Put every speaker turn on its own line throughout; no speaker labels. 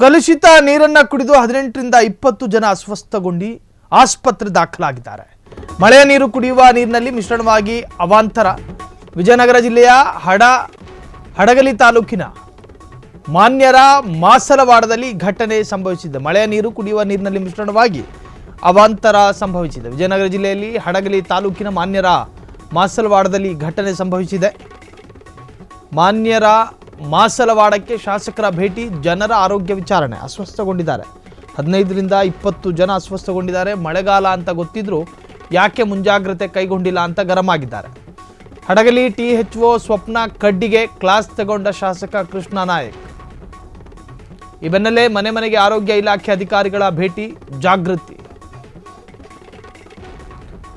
ಕಲುಷಿತ ನೀರನ್ನು ಕುಡಿದು 18ರಿಂದ 20 ಜನ ಅಸ್ವಸ್ಥಗೊಂಡು ಆಸ್ಪತ್ರೆ ದಾಖಲಾಗಿದ್ದಾರೆ. ಮಳೆಯ ನೀರು ಕುಡಿಯುವ ನೀರಿನಲ್ಲಿ ಮಿಶ್ರಣವಾಗಿ ಅವಾಂತರ. ವಿಜಯನಗರ ಜಿಲ್ಲೆಯ ಹಡಗಲಿ ತಾಲೂಕಿನ ಮಾನ್ಯರ ಮಾಸಲವಾಡದಲ್ಲಿ ಘಟನೆ ಸಂಭವಿಸಿದೆ. ಮಳೆಯ ನೀರು ಕುಡಿಯುವ ನೀರಿನಲ್ಲಿ ಮಿಶ್ರಣವಾಗಿ ಅವಾಂತರ ಸಂಭವಿಸಿದೆ. ವಿಜಯನಗರ ಜಿಲ್ಲೆಯಲ್ಲಿ ಹಡಗಲಿ ತಾಲೂಕಿನ ಮಾನ್ಯರ ಮಾಸಲವಾಡದಲ್ಲಿ ಘಟನೆ ಸಂಭವಿಸಿದೆ. ಮಾನ್ಯರ ಮಾಸಲವಾಡಕ್ಕೆ ಶಾಸಕರ ಭೇಟಿ, ಜನರ ಆರೋಗ್ಯ ವಿಚಾರಣೆ. ಅಸ್ವಸ್ಥಗೊಂಡಿದ್ದಾರೆ 15ರಿಂದ 20 ಜನ ಅಸ್ವಸ್ಥಗೊಂಡಿದ್ದಾರೆ. ಮಳೆಗಾಲ ಅಂತ ಗೊತ್ತಿದ್ರೂ ಯಾಕೆ ಮುಂಜಾಗ್ರತೆ ಕೈಗೊಂಡಿಲ್ಲ ಅಂತ ಗರಂ ಆಗಿದ್ದಾರೆ. ಹಡಗಲಿ THO ಸ್ವಪ್ನ ಕಡ್ಡಿಗೆ ಕ್ಲಾಸ್ ತಗೊಂಡ ಶಾಸಕ ಕೃಷ್ಣ ನಾಯಕ್. ಈ ಬೆನ್ನಲ್ಲೇ ಮನೆ ಮನೆಗೆ ಆರೋಗ್ಯ ಇಲಾಖೆ ಅಧಿಕಾರಿಗಳ ಭೇಟಿ, ಜಾಗೃತಿ.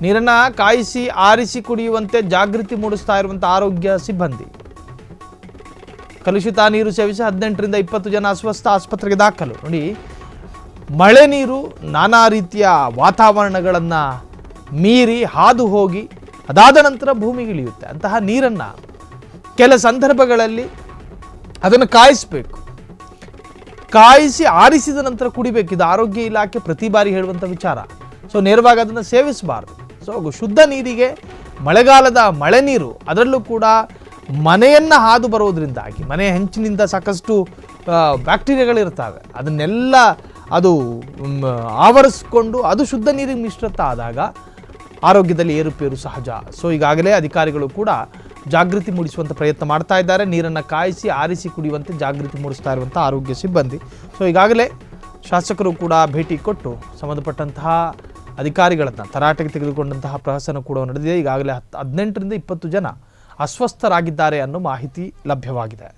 ನೀರನ್ನ ಕಾಯಿಸಿ ಆರಿಸಿ ಕುಡಿಯುವಂತೆ ಜಾಗೃತಿ ಮೂಡಿಸ್ತಾ ಇರುವಂತ ಆರೋಗ್ಯ ಸಿಬ್ಬಂದಿ. ಕಲುಷಿತ ನೀರು ಸೇವಿಸಿ 18ರಿಂದ 20 ಜನ ಅಸ್ವಸ್ಥ, ಆಸ್ಪತ್ರೆಗೆ ದಾಖಲು. ನೋಡಿ, ಮಳೆ ನೀರು ನಾನಾ ರೀತಿಯ ವಾತಾವರಣಗಳನ್ನು ಮೀರಿ ಹಾದು ಹೋಗಿ ಅದಾದ ನಂತರ ಭೂಮಿಗಿಳಿಯುತ್ತೆ. ಅಂತಹ ನೀರನ್ನು ಕೆಲ ಸಂದರ್ಭಗಳಲ್ಲಿ ಅದನ್ನು ಕಾಯಿಸಬೇಕು, ಕಾಯಿಸಿ ಆರಿಸಿದ ನಂತರ ಕುಡಿಬೇಕು. ಇದು ಆರೋಗ್ಯ ಇಲಾಖೆ ಪ್ರತಿ ಬಾರಿ ಹೇಳುವಂಥ ವಿಚಾರ. ಸೊ ನೇರವಾಗಿ ಅದನ್ನು ಸೇವಿಸಬಾರ್ದು. ಸೊ ಶುದ್ಧ ನೀರಿಗೆ ಮಳೆಗಾಲದ ಮಳೆ ನೀರು, ಅದರಲ್ಲೂ ಕೂಡ ಮನೆಯನ್ನು ಹಾದು ಬರೋದ್ರಿಂದಾಗಿ ಮನೆಯ ಹೆಂಚಿನಿಂದ ಸಾಕಷ್ಟು ಬ್ಯಾಕ್ಟೀರಿಯಾಗಳಿರ್ತವೆ. ಅದನ್ನೆಲ್ಲ ಅದು ಆವರಿಸ್ಕೊಂಡು ಅದು ಶುದ್ಧ ನೀರಿಗೆ ಮಿಶ್ರಿತ ಆದಾಗ ಆರೋಗ್ಯದಲ್ಲಿ ಏರುಪೇರು ಸಹಜ. ಸೊ ಈಗಾಗಲೇ ಅಧಿಕಾರಿಗಳು ಕೂಡ ಜಾಗೃತಿ ಮೂಡಿಸುವಂಥ ಪ್ರಯತ್ನ ಮಾಡ್ತಾ ಇದ್ದಾರೆ. ನೀರನ್ನು ಕಾಯಿಸಿ ಆರಿಸಿ ಕುಡಿಯುವಂತೆ ಜಾಗೃತಿ ಮೂಡಿಸ್ತಾ ಇರುವಂಥ ಆರೋಗ್ಯ ಸಿಬ್ಬಂದಿ. ಸೊ ಈಗಾಗಲೇ ಶಾಸಕರು ಕೂಡ ಭೇಟಿ ಕೊಟ್ಟು ಸಂಬಂಧಪಟ್ಟಂತಹ ಅಧಿಕಾರಿಗಳನ್ನು ತರಾಟೆಗೆ ತೆಗೆದುಕೊಂಡಂತಹ ಪ್ರಹಸನ ಕೂಡ ನಡೆದಿದೆ. ಈಗಾಗಲೇ 18ರಿಂದ 20 ಜನ ಅಸ್ವಸ್ಥರಾಗಿದ್ದಾರೆ ಅನ್ನೋ ಮಾಹಿತಿ ಲಭ್ಯವಾಗಿದೆ.